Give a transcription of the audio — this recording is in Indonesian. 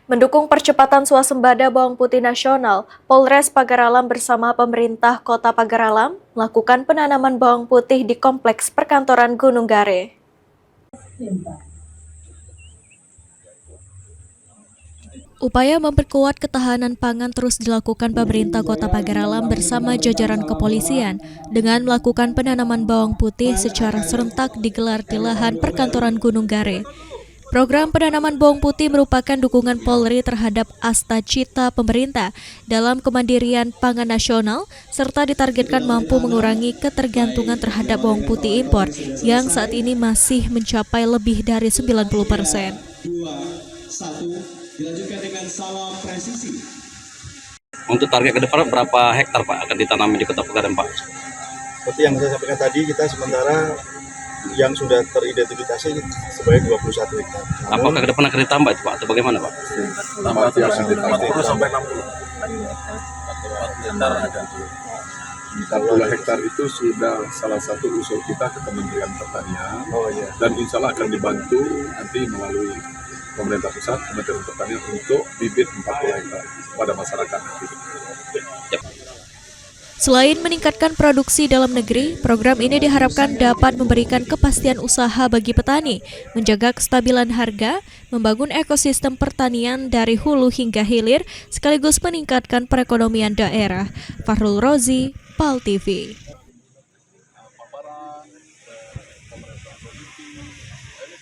Mendukung percepatan swasembada bawang putih nasional, Polres Pagaralam bersama pemerintah Kota Pagaralam melakukan penanaman bawang putih di Kompleks Perkantoran Gunung Gare. Upaya memperkuat ketahanan pangan terus dilakukan pemerintah Kota Pagaralam bersama jajaran kepolisian dengan melakukan penanaman bawang putih secara serentak digelar di lahan Perkantoran Gunung Gare. Program penanaman bawang putih merupakan dukungan Polri terhadap asta cita pemerintah dalam kemandirian pangan nasional serta ditargetkan mampu mengurangi ketergantungan terhadap bawang putih impor yang saat ini masih mencapai lebih dari 90%. Dilanjutkan dengan salam presisi. Untuk target ke depan berapa hektar Pak akan ditanami di Kota Pagaralam Pak? Seperti yang saya sampaikan tadi, kita sementara yang sudah teridentifikasi sebanyak 21 hektar. Apakah ke depan akan ditambah itu Pak atau bagaimana Pak? Tambah 40 sampai 60. 40 hektar itu sudah salah satu usul kita ke Kementerian Pertanian. Dan insya Allah akan dibantu nanti melalui pemerintah pusat, Kementerian Pertanian untuk bibit 40 hektar pada masyarakat nanti. Selain meningkatkan produksi dalam negeri, program ini diharapkan dapat memberikan kepastian usaha bagi petani, menjaga kestabilan harga, membangun ekosistem pertanian dari hulu hingga hilir, sekaligus meningkatkan perekonomian daerah. Fahrul Rozi, PAL TV.